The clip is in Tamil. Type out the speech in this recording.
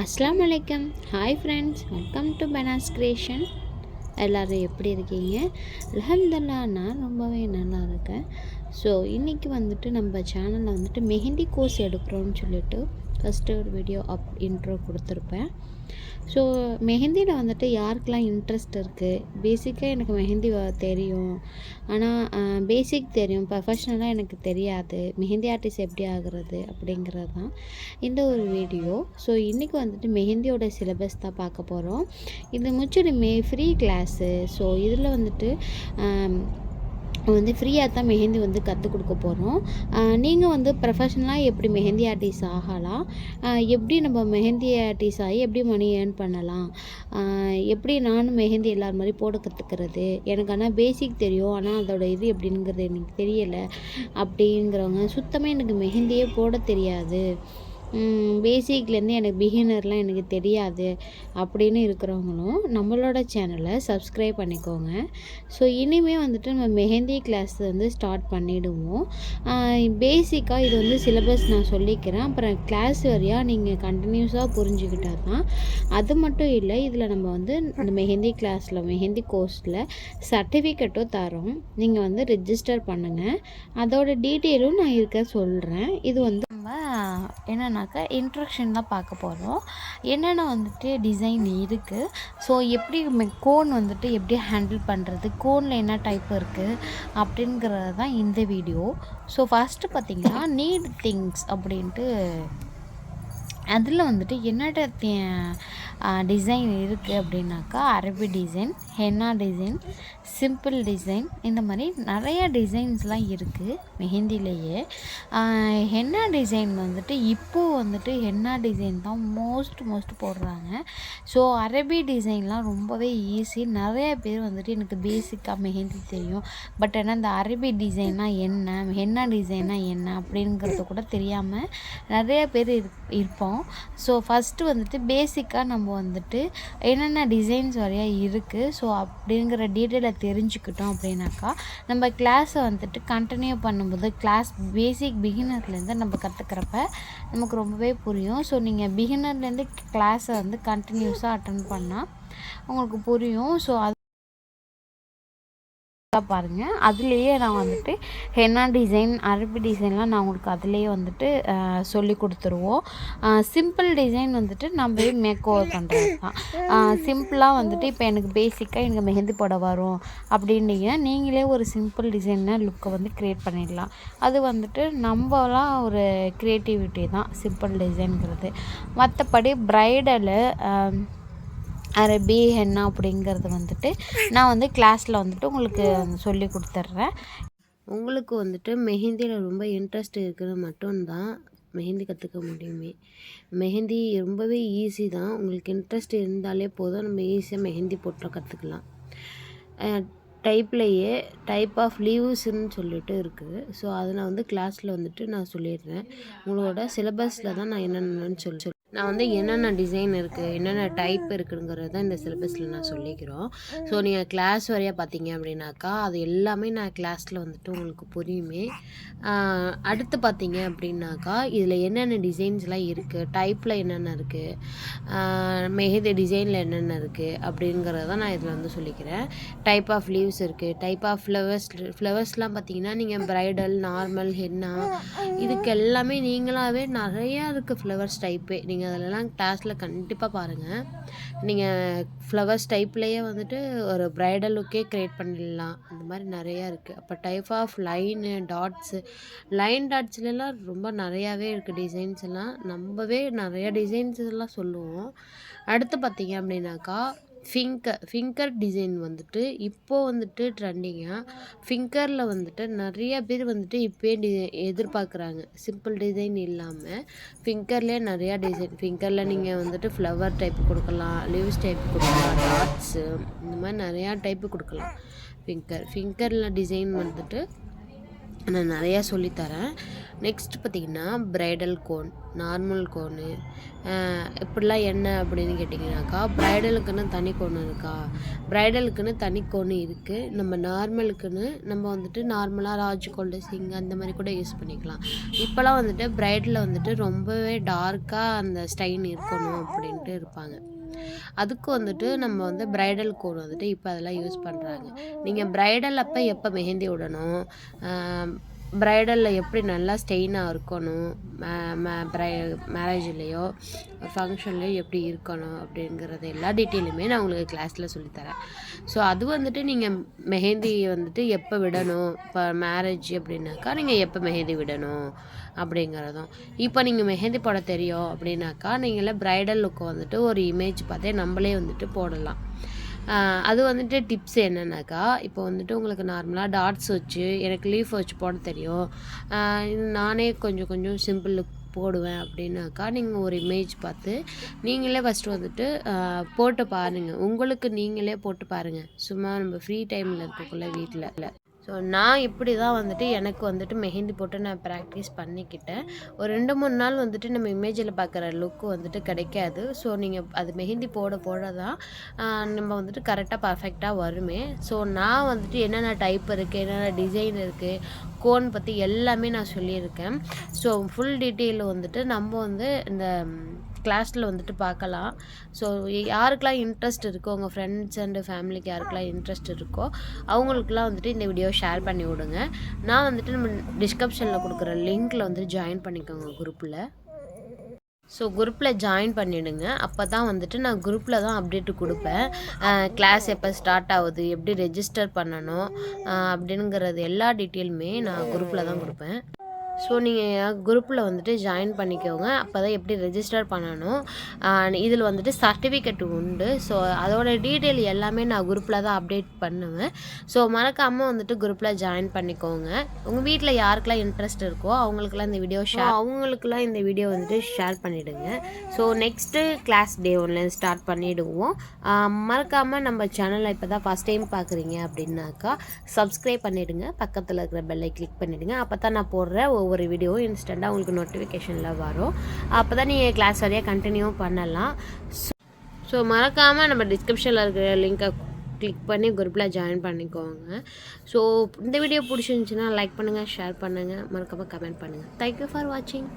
அஸ்ஸலாமு அலைக்கம். Hi friends, welcome to Banas creation. எல்லோரும் எப்படி இருக்கீங்க? அல்ஹம்துலில்லாஹ், நான் ரொம்பவே நல்லா இருக்கேன். ஸோ இன்றைக்கி நம்ம சேனலில் மெஹந்தி கோர்ஸ் எடுக்கிறோன்னு சொல்லிட்டு ஃபஸ்ட்டு ஒரு வீடியோ இன்ட்ரோ கொடுத்துருப்பேன். ஸோ மெஹந்தியில் யாருக்கெல்லாம் இன்ட்ரெஸ்ட் இருக்குது, பேசிக்காக எனக்கு மெஹந்தி தெரியும், ஆனால் பேசிக் தெரியும், ப்ரொஃபஷ்னலாக எனக்கு தெரியாது, மெஹந்தி ஆர்டிஸ்ட் எப்படி ஆகிறது அப்படிங்கிறது தான் இந்த ஒரு வீடியோ. ஸோ இன்றைக்கி மெஹந்தியோட சிலபஸ் தான் பார்க்க போகிறோம். இது முற்றிலுமே ஃப்ரீ கிளாஸு. ஸோ இதில் ஃப்ரீயாக தான் மெஹந்தி கற்றுக் கொடுக்க போகிறோம். நீங்கள் ப்ரொஃபஷ்னலாக எப்படி மெஹந்தி ஆர்டிஸ்ட் ஆகலாம், எப்படி நம்ம மெஹந்தி ஆர்டிஸ்ட் ஆகி எப்படி மணி ஏர்ன் பண்ணலாம், எப்படி நானும் மெஹந்தி எல்லார் மாதிரி போட கற்றுக்கிறது, எனக்கு ஆனால் பேசிக் தெரியும், ஆனால் அதோட இது எப்படிங்கிறது எனக்கு தெரியலை அப்படிங்கிறவங்க, சுத்தமாக எனக்கு மெஹந்தியே போட தெரியாது, பேசிக்லேருந்து எனக்கு பிகினர்லாம் எனக்கு தெரியாது அப்படின்னு இருக்கிறவங்களும் நம்மளோட சேனலை சப்ஸ்கிரைப் பண்ணிக்கோங்க. ஸோ இனிமேல் நம்ம மெஹந்தி கிளாஸ் ஸ்டார்ட் பண்ணிவிடுவோம். பேசிக்காக இது சிலபஸ் நான் சொல்லிக்கிறேன், அப்புறம் கிளாஸ் வரையாக நீங்கள் கண்டினியூஸாக புரிஞ்சுக்கிட்டா தான். அது மட்டும் இல்லை, இதில் நம்ம இந்த மெஹந்தி கிளாஸில் மெஹந்தி கோர்ஸில் சர்டிஃபிகேட்டும் தரோம். நீங்கள் ரிஜிஸ்டர் பண்ணுங்கள், அதோட டீட்டெயிலும் நான் இருக்க சொல்கிறேன். இது நம்ம என்னன்னாக்கா இன்ட்ரொடக்ஷன் தான் பார்க்க போகிறோம். என்னென்ன டிசைன் இருக்குது, ஸோ எப்படி கோன் எப்படி ஹேண்டில் பண்ணுறது, கோனில் என்ன டைப் இருக்குது அப்படிங்கிறது தான் இந்த வீடியோ. ஸோ ஃபஸ்ட்டு பார்த்திங்கன்னா நீட் திங்ஸ் அப்படின்ட்டு அதில் என்னென்ன டிசைன் இருக்குது அப்படின்னாக்கா, அரபி design, henna design, simple design, இந்த மாதிரி நிறைய டிசைன்ஸ்லாம் இருக்குது மெஹந்திலேயே. ஹென்னா டிசைன் இப்போது ஹென்னா டிசைன் தான் மோஸ்ட் போடுறாங்க. ஸோ அரபி டிசைன்லாம் ரொம்பவே ஈஸி. நிறைய பேர் எனக்கு பேசிக்காக மெஹந்தி தெரியும், பட் ஆனால் இந்த அரபி டிசைன்னா என்ன, ஹென்னா டிசைன்னா என்ன அப்படிங்கிறது கூட தெரியாமல் நிறைய பேர் இருப்போம். ஸோ ஃபஸ்ட்டு பேசிக்காக நம்ம என்னென்ன டிசைன்ஸ் வரையா இருக்குது, ஸோ அப்படிங்கிற டீட்டெயிலை தெரிஞ்சுக்கிட்டோம் அப்படின்னாக்கா நம்ம கிளாஸை கண்டினியூ பண்ணும்போது கிளாஸ் பேசிக் பிகினர்லேருந்து நம்ம கற்றுக்கிறப்ப நமக்கு ரொம்பவே புரியும். ஸோ நீங்கள் பிகினர்லேருந்து கிளாஸை கண்டினியூஸாக அட்டன் பண்ணால் உங்களுக்கு புரியும். ஸோ பாருங்கள், அதுலேயே நான் ஹென்னா டிசைன், அரபி டிசைன்லாம் நான் உங்களுக்கு அதுலேயே சொல்லி கொடுத்துருவோம். சிம்பிள் டிசைன் நம்ம மேக் ஓவர் பண்ணுறது தான். சிம்பிளாக இப்போ எனக்கு பேசிக்காக எனக்கு மெஹந்தி போட வரும் அப்படின்னீங்கன்னா நீங்களே ஒரு சிம்பிள் டிசைனை லுக்கை க்ரியேட் பண்ணிடலாம். அது நம்மளாம் ஒரு க்ரியேட்டிவிட்டி தான் சிம்பிள் டிசைனுங்கிறது. மற்றபடி ப்ரைடலு, அரபி, ஹென்னா அப்படிங்கிறது நான் கிளாஸில் உங்களுக்கு சொல்லி கொடுத்துட்றேன். உங்களுக்கு மெஹந்தியில் ரொம்ப இன்ட்ரெஸ்ட் இருக்கிறது மட்டும்தான் மெஹந்தி கற்றுக்க முடியுமே. மெஹந்தி ரொம்பவே ஈஸி தான். உங்களுக்கு இன்ட்ரெஸ்ட் இருந்தாலே போதும், நம்ம ஈஸியாக மெஹந்தி போட்டு கற்றுக்கலாம். டைப்லேயே டைப் ஆஃப் லீவ்ஸ்ன்னு சொல்லிட்டு இருக்குது. ஸோ அதில் கிளாஸில் நான் சொல்லிடுறேன். உங்களோட சிலபஸில் தான் நான் என்னென்னு சொல்லி நான் என்னென்ன டிசைன் இருக்குது, என்னென்ன டைப் இருக்குங்கிறது தான் இந்த சிலபஸில் நான் சொல்லிக்கிறோம். ஸோ நீங்கள் கிளாஸ் வரையாக பார்த்தீங்க அப்படின்னாக்கா அது எல்லாமே நான் கிளாஸில் உங்களுக்கு புரியுமே. அடுத்து பார்த்தீங்க அப்படின்னாக்கா இதில் என்னென்ன டிசைன்ஸ்லாம் இருக்குது, டைப்பில் என்னென்ன இருக்குது, மெஹந்தி டிசைனில் என்னென்ன இருக்குது அப்படிங்கிறத தான் நான் இதில் சொல்லிக்கிறேன். டைப் ஆஃப் லீவ்ஸ் இருக்குது, டைப் ஆஃப் ஃப்ளவர்ஸ்லாம் பார்த்தீங்கன்னா நீங்கள் ப்ரைடல், நார்மல், ஹென்னா, இதுக்கு எல்லாமே நீங்களாகவே நிறையா இருக்குது ஃப்ளவர்ஸ் டைப்பே. நீங்கள் அதிலலாம் கிளாஸில் கண்டிப்பாக பாருங்கள். நீங்கள் ஃப்ளவர்ஸ் டைப்லேயே ஒரு ப்ரைடல் லுக்கே க்ரியேட் பண்ணிடலாம். அந்த மாதிரி நிறையா இருக்குது. அப்போ type of line, dots, line டாட்ஸ்லாம் ரொம்ப நிறையாவே இருக்குது டிசைன்ஸ் எல்லாம். நம்மவே நிறையா டிசைன்ஸ் இதெல்லாம் சொல்லுவோம். அடுத்து பார்த்தீங்க அப்படின்னாக்கா ஃபிங்கர் டிசைன் இப்போது ட்ரெண்டிங்காக ஃபிங்கரில் நிறைய பேர் இப்போயே எதிர்பார்க்குறாங்க. சிம்பிள் டிசைன் இல்லாமல் ஃபிங்கர்லேயே நிறையா டிசைன். ஃபிங்கரில் நீங்கள் ஃப்ளவர் டைப் கொடுக்கலாம், லீவ்ஸ் டைப் கொடுக்கலாம், டாட்ஸு, இந்த மாதிரி நிறையா டைப்பு கொடுக்கலாம். ஃபிங்கரில் டிசைன் நான் நிறையா சொல்லித்தரேன். நெக்ஸ்ட் பார்த்திங்கன்னா ப்ரைடல் கோன், நார்மல் கோனு இப்படிலாம் என்ன அப்படின்னு கேட்டிங்கனாக்கா, ப்ரைடலுக்குன்னு தனி கோன் இருக்கா, ப்ரைடலுக்குன்னு தனி கோன் இருக்குது. நம்ம நார்மலுக்குன்னு நம்ம வந்துட்டு நார்மலாக ராஜ் கோல்டு சிங் அந்த மாதிரி கூட யூஸ் பண்ணிக்கலாம். இப்போலாம் வந்துட்டு ப்ரைடலில் வந்துட்டு ரொம்பவே டார்க்காக அந்த ஸ்டைன் இருக்கணும் அப்படின்ட்டு இருப்பாங்க. அதுக்கு வந்துட்டு நம்ம வந்து ப்ரைடல் கோன் வந்துட்டு இப்போ அதெல்லாம் யூஸ் பண்ணுறாங்க. நீங்கள் ப்ரைடல் அப்போ எப்போ மெஹந்தி விடணும், ப்ரைடலில் எப்படி நல்லா ஸ்டெயினாக இருக்கணும், மேரேஜ்லேயோ ஃபங்க்ஷன்லேயோ எப்படி இருக்கணும் அப்படிங்கிறது எல்லா டீட்டெயிலுமே நான் உங்களுக்கு கிளாஸில் சொல்லித்தரேன். ஸோ அது வந்துட்டு நீங்கள் மெஹந்தி வந்துட்டு எப்போ விடணும், இப்போ மேரேஜ் அப்படின்னாக்கா நீங்கள் எப்போ மெஹந்தி விடணும் அப்படிங்கிறதும். இப்போ நீங்கள் மெஹந்தி போட தெரியும் அப்படின்னாக்கா நீங்களே ப்ரைடல் லுக்கை வந்துட்டு ஒரு இமேஜ் பார்த்தே நம்மளே வந்துட்டு போடலாம். அது வந்துட்டு டிப்ஸ் என்னென்னாக்கா, இப்போ வந்துட்டு உங்களுக்கு நார்மலாக டாட்ஸ் வச்சு எனக்கு லீஃப் வச்சு போட தெரியும், நானே கொஞ்சம் கொஞ்சம் சிம்பிள் லுக் போடுவேன் அப்படின்னாக்கா, நீங்கள் ஒரு இமேஜ் பார்த்து நீங்களே ஃபஸ்ட்டு வந்துட்டு போட்டு பாருங்கள். உங்களுக்கு நீங்களே போட்டு பாருங்கள், சும்மா நம்ம ஃப்ரீ டைமில் இருக்கக்குள்ள வீட்டில். ஸோ நான் இப்படி தான் வந்துட்டு எனக்கு வந்துட்டு மெஹந்தி போட்டு நான் ப்ராக்டிஸ் பண்ணிக்கிட்டேன். ஒரு 2-3 நாள் வந்துட்டு நம்ம இமேஜில் பார்க்குற லுக்கு வந்துட்டு கிடைக்காது. ஸோ நீங்கள் அது மெஹந்தி போட போட தான் நம்ம வந்துட்டு கரெக்டாக பர்ஃபெக்டாக வருமே. ஸோ நான் வந்துட்டு என்னென்ன டைப் இருக்குது, என்னென்ன டிசைன் இருக்குது, கோன் பற்றி எல்லாமே நான் சொல்லியிருக்கேன். ஸோ ஃபுல் டீட்டெயில் வந்துட்டு நம்ம வந்து இந்த கிளாஸில் வந்துட்டு பார்க்கலாம். ஸோ யாருக்கெல்லாம் இன்ட்ரெஸ்ட் இருக்கோ, உங்கள் ஃப்ரெண்ட்ஸ் அண்டு ஃபேமிலிக்கு யாருக்கெல்லாம் இன்ட்ரெஸ்ட் இருக்கோ அவங்களுக்குலாம் வந்துட்டு இந்த வீடியோ ஷேர் பண்ணி விடுங்க. நான் வந்துட்டு நம்ம டிஸ்கிரிப்ஷனில் கொடுக்குற லிங்க்கில் வந்து ஜாயின் பண்ணிக்கோங்க குரூப்பில். ஸோ குரூப்பில் ஜாயின் பண்ணிவிடுங்க. அப்போ தான் வந்துட்டு நான் குரூப்பில் தான் அப்டேட்டு கொடுப்பேன். கிளாஸ் எப்போ ஸ்டார்ட் ஆகுது, எப்படி ரெஜிஸ்டர் பண்ணணும் அப்படிங்கிறது எல்லா டீட்டெயிலுமே நான் குரூப்பில் தான் கொடுப்பேன். ஸோ நீங்கள் குரூப்பில் வந்துட்டு ஜாயின் பண்ணிக்கோங்க. அப்போ தான் எப்படி ரெஜிஸ்டர் பண்ணணும், இதில் வந்துட்டு சர்டிஃபிகேட் உண்டு. ஸோ அதோட டீட்டெயில் எல்லாமே நான் குரூப்பில் தான் அப்டேட் பண்ணுவேன். ஸோ மறக்காமல் வந்துட்டு குரூப்பில் ஜாயின் பண்ணிக்கோங்க. உங்கள் வீட்டில் யாருக்கெல்லாம் இன்ட்ரெஸ்ட் இருக்கோ அவங்களுக்குலாம் இந்த வீடியோ வந்துட்டு ஷேர் பண்ணிவிடுங்க. So next class day 1 start பண்ணிவிடுவோம். மறக்காமல் நம்ம சேனலை இப்போ தான் ஃபஸ்ட் டைம் பார்க்குறீங்க அப்படின்னாக்கா சப்ஸ்கிரைப் பண்ணிவிடுங்க. பக்கத்தில் இருக்கிற பெல்லை கிளிக் பண்ணிவிடுங்க. அப்போ தான் நான் போடுற ஒவ்வொரு வீடியோ இன்ஸ்டண்ட்டாக உங்களுக்கு நோட்டிஃபிகேஷனில் வரும். அப்போ தான் நீங்கள் கிளாஸ் வரையாக கண்டினியூ பண்ணலாம். ஸோ மறக்காமல் நம்ம டிஸ்கிரிப்ஷனில் இருக்கிற லிங்க்கை கிளிக் பண்ணி குரூப்பில் ஜாயின் பண்ணிக்கோங்க. ஸோ இந்த வீடியோ பிடிச்சிருந்துச்சின்னா லைக் பண்ணுங்கள், ஷேர் பண்ணுங்கள், மறக்காமல் கமெண்ட் பண்ணுங்கள். தேங்க்யூ ஃபார் வாட்சிங்.